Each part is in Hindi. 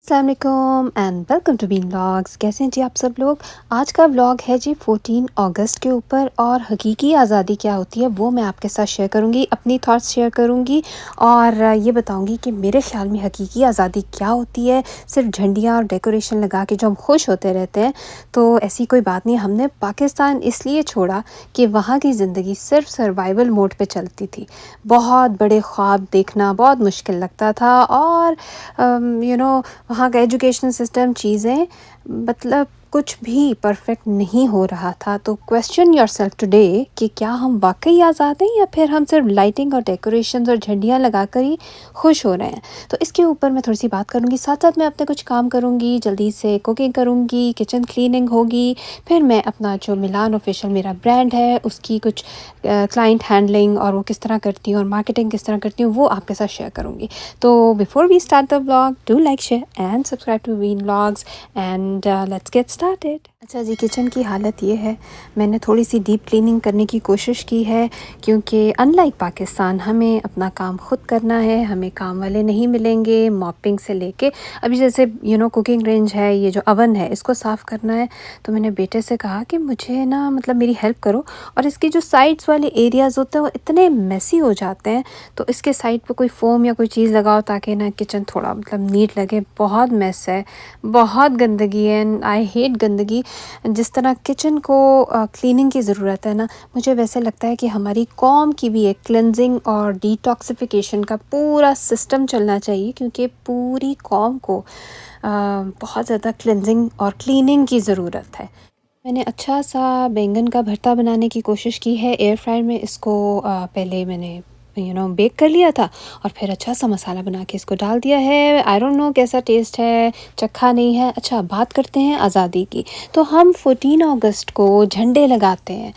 अस्सलाम वालेकुम and welcome to bean vlogs. कैसे हैं जी आप सब लोग। आज का व्लॉग है जी 14 अगस्त के ऊपर और हकीकी आज़ादी क्या होती है वो मैं आपके साथ शेयर करूंगी, अपनी थॉट्स शेयर करूंगी और ये बताऊंगी कि मेरे ख़्याल में हकीकी आज़ादी क्या होती है। सिर्फ झंडियाँ और डेकोरेशन लगा के जो हम खुश होते रहते हैं तो ऐसी कोई बात नहीं। हमने पाकिस्तान इसलिए छोड़ा कि वहाँ की ज़िंदगी सिर्फ सर्वाइवल मोड पे चलती थी। बहुत बड़े ख्वाब देखना बहुत मुश्किल लगता था और वहाँ का एजुकेशन सिस्टम चीज़ें मतलब कुछ भी परफेक्ट नहीं हो रहा था। तो क्वेश्चन योरसेल्फ टुडे कि क्या हम वाकई आज़ाद हैं या फिर हम सिर्फ लाइटिंग और डेकोरेशंस और झंडियाँ लगाकर ही खुश हो रहे हैं। तो इसके ऊपर मैं थोड़ी सी बात करूँगी, साथ साथ मैं अपने कुछ काम करूँगी, जल्दी से कुकिंग करूँगी, किचन क्लीनिंग होगी, फिर मैं अपना जो मिलान ऑफिशियल मेरा ब्रांड है उसकी कुछ क्लाइंट हैंडलिंग और वो किस तरह करती हूँ और मार्केटिंग किस तरह करती हूँ वो आपके साथ शेयर करूँगी। तो before we start the vlog do like share and subscribe to bean vlogs and let's get started. अच्छा जी, किचन की हालत ये है, मैंने थोड़ी सी डीप क्लीनिंग करने की कोशिश की है क्योंकि अनलाइक पाकिस्तान हमें अपना काम खुद करना है, हमें काम वाले नहीं मिलेंगे। मॉपिंग से लेके अभी जैसे कुकिंग रेंज है, ये जो अवन है इसको साफ़ करना है। तो मैंने बेटे से कहा कि मुझे ना मतलब मेरी हेल्प करो और इसकी जो साइड्स वाले एरियाज़ होते हैं वो इतने मेसी हो जाते हैं तो इसके साइड पे कोई फ़ोम या कोई चीज़ लगाओ ताकि ना किचन थोड़ा मतलब नीट लगे। बहुत मेस है, बहुत गंदगी है एंड आई हेट गंदगी। जिस तरह किचन को क्लीनिंग की ज़रूरत है ना, मुझे वैसे लगता है कि हमारी कौम की भी एक क्लेंजिंग और डिटॉक्सिफिकेशन का पूरा सिस्टम चलना चाहिए क्योंकि पूरी कौम को बहुत ज़्यादा क्लेंजिंग और क्लीनिंग की ज़रूरत है। मैंने अच्छा सा बैंगन का भरता बनाने की कोशिश की है एयर फ्रायर में। इसको पहले मैंने बेक कर लिया था और फिर अच्छा सा मसाला बना के इसको डाल दिया है। आई डोंट नो कैसा टेस्ट है, चखा नहीं है। अच्छा, बात करते हैं आज़ादी की। तो हम 14 अगस्त को झंडे लगाते हैं,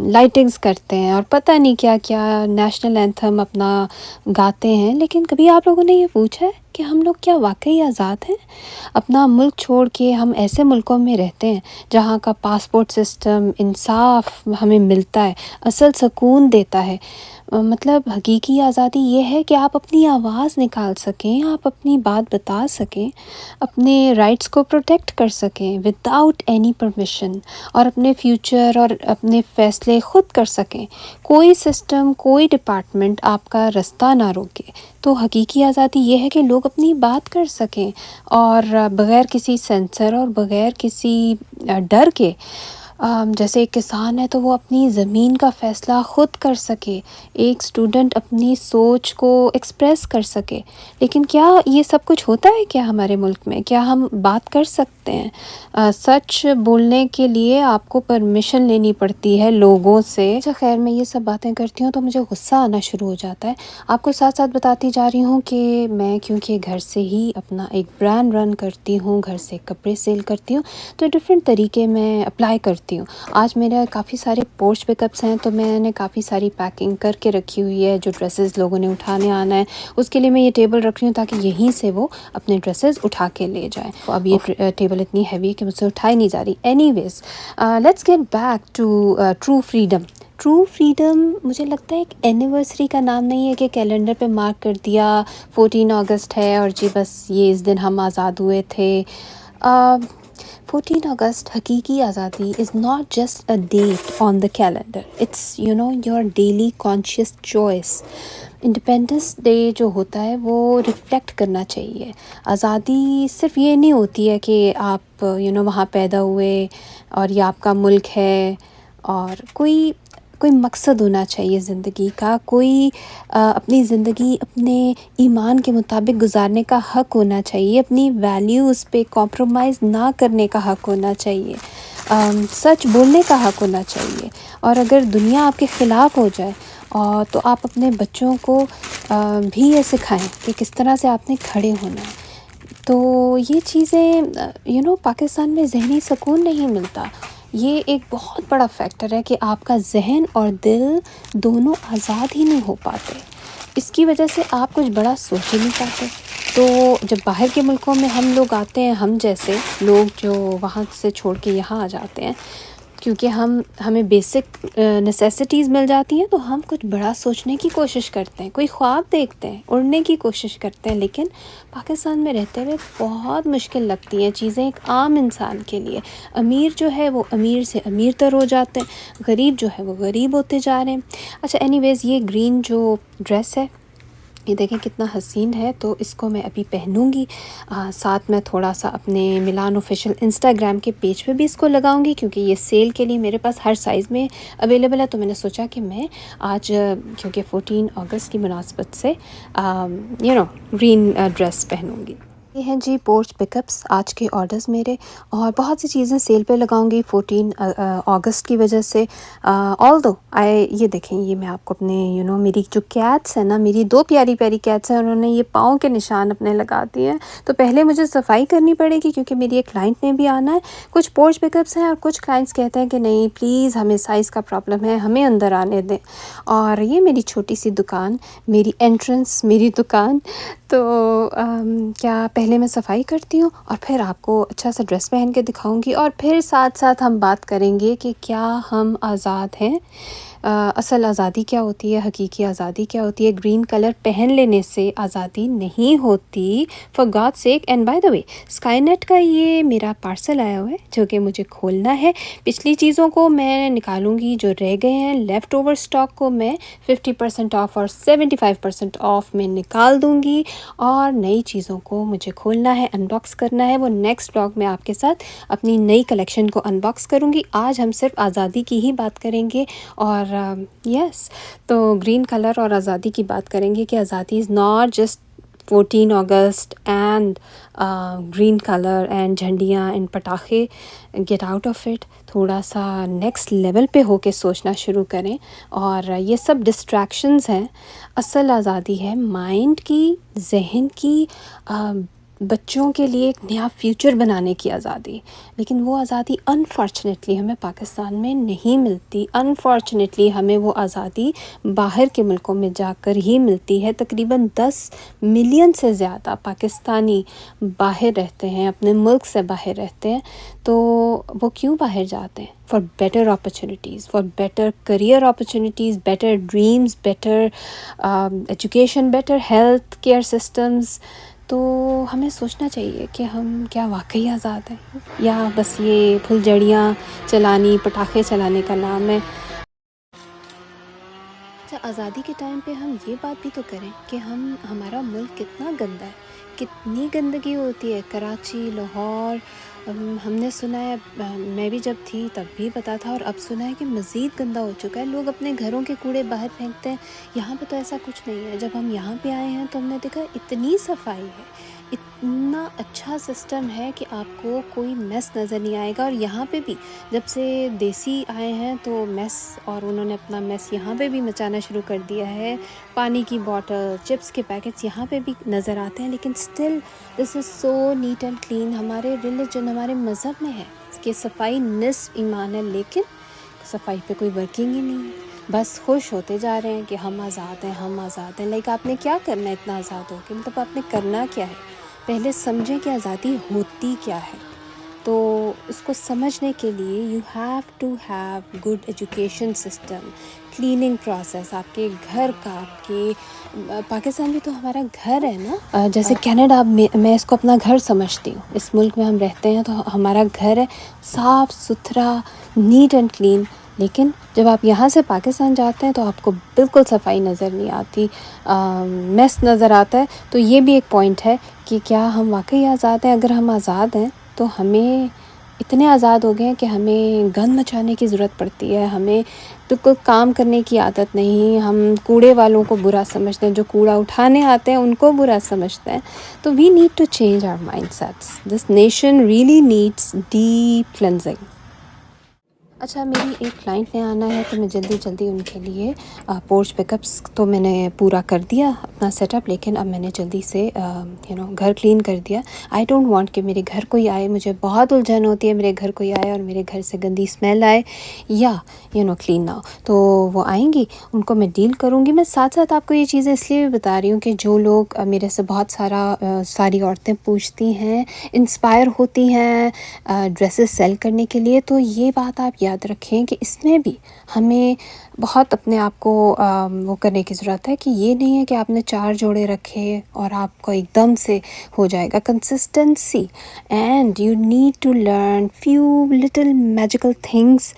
लाइटिंग्स करते हैं और पता नहीं क्या क्या नेशनल एंथम अपना गाते हैं, लेकिन कभी आप लोगों ने ये पूछा है कि हम लोग क्या वाकई आज़ाद हैं? अपना मुल्क छोड़ के हम ऐसे मुल्कों में रहते हैं जहाँ का पासपोर्ट सिस्टम इंसाफ हमें मिलता है, असल सुकून देता है। मतलब हकीकी आज़ादी ये है कि आप अपनी आवाज़ निकाल सकें, आप अपनी बात बता सकें, अपने राइट्स को प्रोटेक्ट कर सकें विदाउट एनी परमिशन और अपने फ्यूचर और अपने फ़ैसले ख़ुद कर सकें। कोई सिस्टम, कोई डिपार्टमेंट आपका रास्ता ना रोके। तो हकीकी आज़ादी ये है कि लोग अपनी बात कर सकें और बग़ैर किसी सेंसर और बग़ैर किसी डर के। जैसे एक किसान है तो वो अपनी ज़मीन का फ़ैसला ख़ुद कर सके, एक स्टूडेंट अपनी सोच को एक्सप्रेस कर सके। लेकिन क्या ये सब कुछ होता है क्या हमारे मुल्क में? क्या हम बात कर सकते हैं? सच बोलने के लिए आपको परमिशन लेनी पड़ती है लोगों से। अच्छा खैर, मैं ये सब बातें करती हूँ तो मुझे गुस्सा आना शुरू हो जाता है। आपको साथ साथ बताती जा रही हूँ कि मैं क्योंकि घर से ही अपना एक ब्रांड रन करती हूँ, घर से कपड़े सेल करती हूँ, तो डिफरेंट तरीके मैं अप्लाई करती हूँ। आज मेरे काफ़ी सारे पोस्ट पिकअप्स हैं तो मैंने काफ़ी सारी पैकिंग करके रखी हुई है। जो ड्रेसेस लोगों ने उठाने आना है उसके लिए मैं ये टेबल रख रही हूँ ताकि यहीं से वो अपने ड्रेसेस उठा के ले जाएं। तो अब ये टेबल इतनी हैवी है कि मुझसे उठाई नहीं जा रही। Anyways, let's get back to true freedom. True freedom मुझे लगता है एक एनिवर्सरी का नाम नहीं है कि कैलेंडर पे मार्क कर दिया 14 अगस्त है और जी बस ये इस दिन हम आज़ाद हुए थे। 14 अगस्त हकीकी आज़ादी is not just a date on the calendar, it's your daily conscious choice. Independence day जो होता है वो रिफ्लेक्ट करना चाहिए। आज़ादी सिर्फ ये नहीं होती है कि आप वहाँ पैदा हुए और ये आपका मुल्क है, और कोई मकसद होना चाहिए ज़िंदगी का। कोई अपनी ज़िंदगी अपने ईमान के मुताबिक गुजारने का हक़ होना चाहिए। अपनी वैल्यूज़ पे कॉम्प्रोमाइज़ ना करने का हक़ होना चाहिए। सच बोलने का हक़ होना चाहिए। और अगर दुनिया आपके ख़िलाफ़ हो जाए और तो आप अपने बच्चों को भी ये सिखाएं कि किस तरह से आपने खड़े होना है। तो ये चीज़ें पाकिस्तान में ज़हनी सुकून नहीं मिलता। ये एक बहुत बड़ा फैक्टर है कि आपका जहन और दिल दोनों आज़ाद ही नहीं हो पाते। इसकी वजह से आप कुछ बड़ा सोच ही नहीं पाते। तो जब बाहर के मुल्कों में हम लोग आते हैं, हम जैसे लोग जो वहाँ से छोड़ के यहाँ आ जाते हैं, क्योंकि हमें बेसिक नेसेसिटीज़ मिल जाती हैं तो हम कुछ बड़ा सोचने की कोशिश करते हैं, कोई ख्वाब देखते हैं, उड़ने की कोशिश करते हैं। लेकिन पाकिस्तान में रहते हुए बहुत मुश्किल लगती हैं चीज़ें एक आम इंसान के लिए। अमीर जो है वो अमीर से अमीर तर हो जाते हैं, गरीब जो है वो गरीब होते जा रहे हैं। अच्छा, एनीवेज़ ये ग्रीन जो ड्रेस है ये देखें कितना हसीन है, तो इसको मैं अभी पहनूंगी। साथ में थोड़ा सा अपने मिलान ऑफिशियल इंस्टाग्राम के पेज पे भी इसको लगाऊंगी, क्योंकि ये सेल के लिए मेरे पास हर साइज़ में अवेलेबल है। तो मैंने सोचा कि मैं आज क्योंकि 14 अगस्त की मुनासबत से ग्रीन ड्रेस पहनूंगी। ये हैं जी पोर्च पिकअप्स आज के ऑर्डर्स मेरे, और बहुत सी चीज़ें सेल पे लगाऊंगी 14 अगस्त की वजह से। ऑल्दो ये देखें, ये मैं आपको अपने मेरी जो कैट्स है ना, मेरी 2 प्यारी प्यारी कैट्स हैं, उन्होंने ये पाँव के निशान अपने लगा दिए हैं। तो पहले मुझे सफाई करनी पड़ेगी क्योंकि मेरी एक क्लाइंट ने भी आना है। कुछ पोर्च पिकअप्स हैं और कुछ क्लाइंट्स कहते हैं कि नहीं प्लीज़ हमें साइज़ का प्रॉब्लम है, हमें अंदर आने दें। और ये मेरी छोटी सी दुकान, मेरी एंट्रेंस, मेरी दुकान। तो क्या पहले मैं सफाई करती हूँ और फिर आपको अच्छा सा ड्रेस पहन के दिखाऊंगी, और फिर साथ साथ हम बात करेंगे कि क्या हम आज़ाद हैं, असल आज़ादी क्या होती है, हकीकी आज़ादी क्या होती है। ग्रीन कलर पहन लेने से आज़ादी नहीं होती, for God sake. And by the way, Skynet का ये मेरा पार्सल आया हुआ है जो कि मुझे खोलना है। पिछली चीज़ों को मैं निकालूंगी, जो रह गए हैं लेफ़्ट ओवर स्टॉक को मैं 50% ऑफ़ और 75% ऑफ़ में निकाल दूंगी, और नई चीज़ों को मुझे खोलना है, अनबॉक्स करना है। वो नेक्स्ट ब्लॉग में आपके साथ अपनी नई कलेक्शन को अनबॉक्स करूँगी। आज हम सिर्फ आज़ादी की ही बात करेंगे, और यस तो ग्रीन कलर और आज़ादी की बात करेंगे कि आज़ादी is not just 14 August and green colour and झंडियाँ एंड पटाखे। गेट आउट ऑफ इट, थोड़ा सा नेक्स्ट लेवल पे होके सोचना शुरू करें। और ये सब डिस्ट्रैक्शंस हैं, असल आज़ादी है माइंड की, जहन की, बच्चों के लिए एक नया फ्यूचर बनाने की आज़ादी। लेकिन वो आज़ादी अनफॉर्चुनेटली हमें पाकिस्तान में नहीं मिलती। अनफॉर्चुनेटली हमें वो आज़ादी बाहर के मुल्कों में जाकर ही मिलती है। तकरीबन 10 मिलियन से ज़्यादा पाकिस्तानी बाहर रहते हैं, अपने मुल्क से बाहर रहते हैं। तो वो क्यों बाहर जाते हैं? For better opportunities, for better career opportunities, better dreams, better education, better health care systems. तो हमें सोचना चाहिए कि हम क्या वाकई आज़ाद हैं, या बस ये फुलझड़ियाँ चलानी, पटाखे चलाने का नाम है। अच्छा, आज़ादी के टाइम पे हम ये बात भी तो करें कि हमारा मुल्क कितना गंदा है, कितनी गंदगी होती है। कराची, लाहौर, हमने सुना है, मैं भी जब थी तब भी पता था, और अब सुना है कि मज़ीद गंदा हो चुका है। लोग अपने घरों के कूड़े बाहर फेंकते हैं। यहाँ पे तो ऐसा कुछ नहीं है। जब हम यहाँ पे आए हैं तो हमने देखा इतनी सफाई है, इतना अच्छा सिस्टम है कि आपको कोई मेस नज़र नहीं आएगा। और यहाँ पे भी जब से देसी आए हैं तो मेस, और उन्होंने अपना मेस यहाँ पे भी मचाना शुरू कर दिया है। पानी की बॉटल, चिप्स के पैकेट्स यहाँ पे भी नज़र आते हैं, लेकिन still this is so neat and clean. हमारे रिलीजन, हमारे मज़हब में है कि सफाई निस्फ ईमान है, लेकिन सफाई पे कोई वर्किंग ही नहीं है। बस खुश होते जा रहे हैं कि हम आज़ाद हैं, हम आज़ाद हैं। लाइक आपने क्या करना है इतना आज़ाद हो के? मतलब आपने करना क्या है? पहले समझें कि आज़ादी होती क्या है। तो इसको समझने के लिए you have to have good education system, cleaning process आपके घर का। आपके पाकिस्तान भी तो हमारा घर है ना, जैसे कनाडा मैं इसको अपना घर समझती हूँ। इस मुल्क में हम रहते हैं तो हमारा घर है, साफ़ सुथरा, नीट एंड क्लीन। लेकिन जब आप यहाँ से पाकिस्तान जाते हैं तो आपको बिल्कुल सफाई नज़र नहीं आती, मेस नज़र आता है। तो ये भी एक पॉइंट है कि क्या हम वाकई आज़ाद हैं? अगर हम आज़ाद हैं तो हमें इतने आज़ाद हो गए हैं कि हमें गंद मचाने की ज़रूरत पड़ती है, हमें बिल्कुल काम करने की आदत नहीं। हम कूड़े वालों को बुरा समझते हैं, जो कूड़ा उठाने आते हैं उनको बुरा समझते हैं। तो we need to change our mindsets. This nation really needs deep cleansing. अच्छा, मेरी एक क्लाइंट ने आना है तो मैं जल्दी उनके लिए पोर्च पिकअप्स तो मैंने पूरा कर दिया अपना सेटअप, लेकिन अब मैंने जल्दी से घर क्लीन कर दिया। आई डोंट वांट कि मेरे घर कोई आए, मुझे बहुत उलझन होती है मेरे घर कोई आए और मेरे घर से गंदी स्मेल आए या क्लीन ना हो। तो वो आएंगी, उनको मैं डील करूँगी। मैं साथ साथ आपको ये चीज़ें इसलिए भी बता रही हूँ कि जो लोग मेरे से बहुत सारी औरतें पूछती हैं, इंस्पायर होती हैं ड्रेसेस सेल करने के लिए, तो ये बात आप याद याद रखें कि इसमें भी हमें बहुत अपने आप को वो करने की ज़रूरत है कि ये नहीं है कि आपने 4 जोड़े रखे और आपको एकदम से हो जाएगा। Consistency, and you need to learn few little magical things.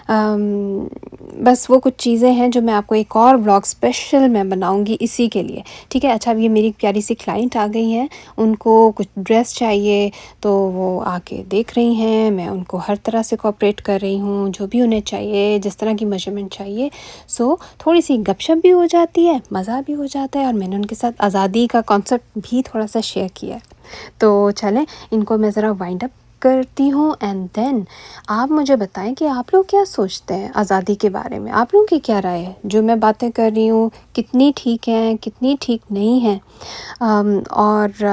बस वो कुछ चीज़ें हैं जो मैं आपको एक और व्लॉग स्पेशल मैं बनाऊंगी इसी के लिए, ठीक है। अच्छा, अब ये मेरी प्यारी सी क्लाइंट आ गई हैं, उनको कुछ ड्रेस चाहिए तो वो आके देख रही हैं। मैं उनको हर तरह से कोऑपरेट कर रही हूँ, जो भी उन्हें चाहिए, जिस तरह की मेजरमेंट चाहिए। सो थोड़ी सी गपशप भी हो जाती है, मज़ा भी हो जाता है, और मैंने उनके साथ आज़ादी का कॉन्सेप्ट भी थोड़ा सा शेयर किया है। तो चलें, इनको मैं ज़रा वाइंड अप करती हूँ, एंड देन आप मुझे बताएं कि आप लोग क्या सोचते हैं आज़ादी के बारे में। आप लोगों की क्या राय है? जो मैं बातें कर रही हूँ कितनी ठीक हैं, कितनी ठीक नहीं हैं? और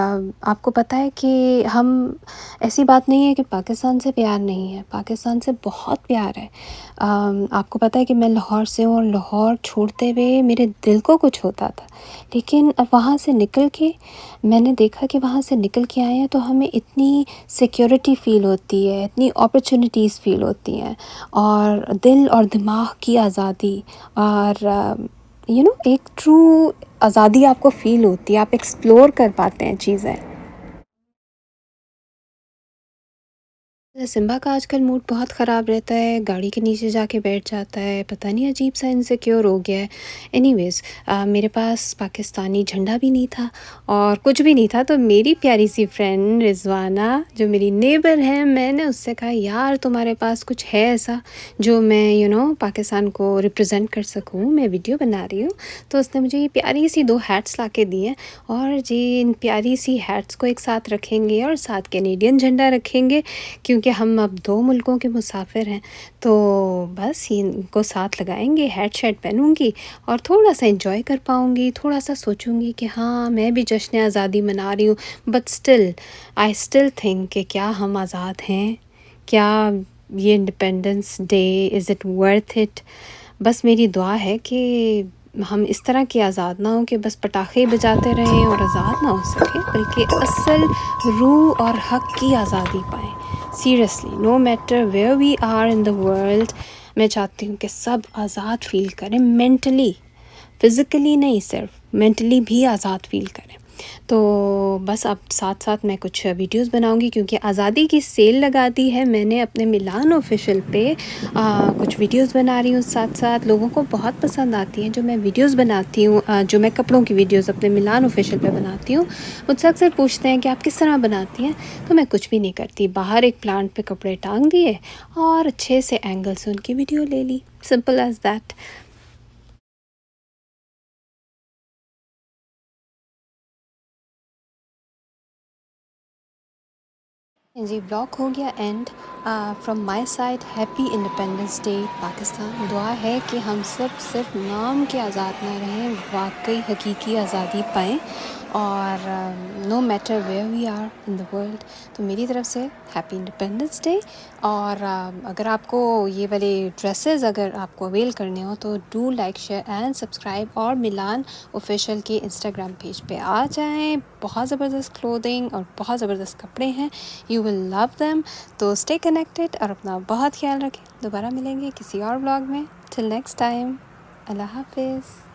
आपको पता है कि हम, ऐसी बात नहीं है कि पाकिस्तान से प्यार नहीं है, पाकिस्तान से बहुत प्यार है। आपको पता है कि मैं लाहौर से हूँ, और लाहौर छोड़ते हुए मेरे दिल को कुछ होता था, लेकिन अब वहाँ से निकल के मैंने देखा कि वहाँ से निकल के आए हैं तो हमें इतनी सिक्योरिटी फ़ील होती है, इतनी अपॉर्चुनिटीज़ फ़ील होती हैं, और दिल और दिमाग की आज़ादी, और एक ट्रू आज़ादी आपको फ़ील होती है, आप एक्सप्लोर कर पाते हैं चीज़ें। सिम्बा का आजकल मूड बहुत ख़राब रहता है, गाड़ी के नीचे जाके बैठ जाता है, पता नहीं अजीब सा इनसिक्योर हो गया है। एनीवेज़, मेरे पास पाकिस्तानी झंडा भी नहीं था और कुछ भी नहीं था, तो मेरी प्यारी सी फ्रेंड रिज़वाना, जो मेरी नेबर है, मैंने उससे कहा यार तुम्हारे पास कुछ है ऐसा जो मैं पाकिस्तान को रिप्रेजेंट कर सकूँ, मैं वीडियो बना रही हूँ। तो उसने मुझे ये प्यारी सी 2 हैट्स ला के दी हैं, और जी इन प्यारी सी हैट्स को एक साथ रखेंगे और साथ कैनेडियन झंडा रखेंगे, क्योंकि हम अब 2 मुल्कों के मुसाफिर हैं। तो बस इनको साथ लगाएंगे, हैट शर्ट पहनूंगी और थोड़ा सा एंजॉय कर पाऊंगी, थोड़ा सा सोचूंगी कि हाँ मैं भी जश्न आज़ादी मना रही हूँ, but still I still think कि क्या हम आज़ाद हैं? क्या ये independence day, is it worth it? बस मेरी दुआ है कि हम इस तरह के आज़ाद ना हो कि बस पटाखे बजाते रहें और आज़ाद ना हो सके, बल्कि असल रूह और हक़ की आज़ादी पाएँ। Seriously, no matter where we are in the world, मैं चाहती हूँ कि सब आज़ाद फ़ील करें, मेंटली, फ़िज़िकली नहीं, सिर्फ मेंटली भी आज़ाद फ़ील करें। तो बस अब साथ साथ मैं कुछ वीडियोस बनाऊंगी, क्योंकि आज़ादी की सेल लगा दी है मैंने अपने मिलान ऑफिशियल पे। कुछ वीडियोस बना रही हूँ साथ साथ, लोगों को बहुत पसंद आती हैं जो मैं वीडियोस बनाती हूँ, जो मैं कपड़ों की वीडियोस अपने मिलान ऑफिशियल पे बनाती हूँ। मुझसे अक्सर पूछते हैं कि आप किस तरह बनाती हैं, तो मैं कुछ भी नहीं करती, बाहर एक प्लांट पे कपड़े टांग दिए और अच्छे से एंगल से उनकी वीडियो ले ली, सिंपल एज दैट। जी, ब्लॉग हो गया end. From my side happy independence day Pakistan. दुआ है कि हम सब सिर्फ नाम के आज़ाद ना रहें, वाकई हकीकी आज़ादी पाएँ, और no matter where we are in the world. तो मेरी तरफ से हैप्पी इंडिपेंडेंस डे। और अगर आपको ये वाले ड्रेसेस अगर आपको अवेल करने हो तो do like, share and subscribe, और मिलान ऑफिशियल के इंस्टाग्राम पेज पे आ जाएं। बहुत ज़बरदस्त क्लोथिंग और बहुत ज़बरदस्त कपड़े हैं, यू विल लव देम। तो स्टे कनेक्टेड और अपना बहुत ख्याल रखें। दोबारा मिलेंगे किसी और व्लॉग में। टिल नेक्स्ट टाइम, अल्लाह हाफिज़।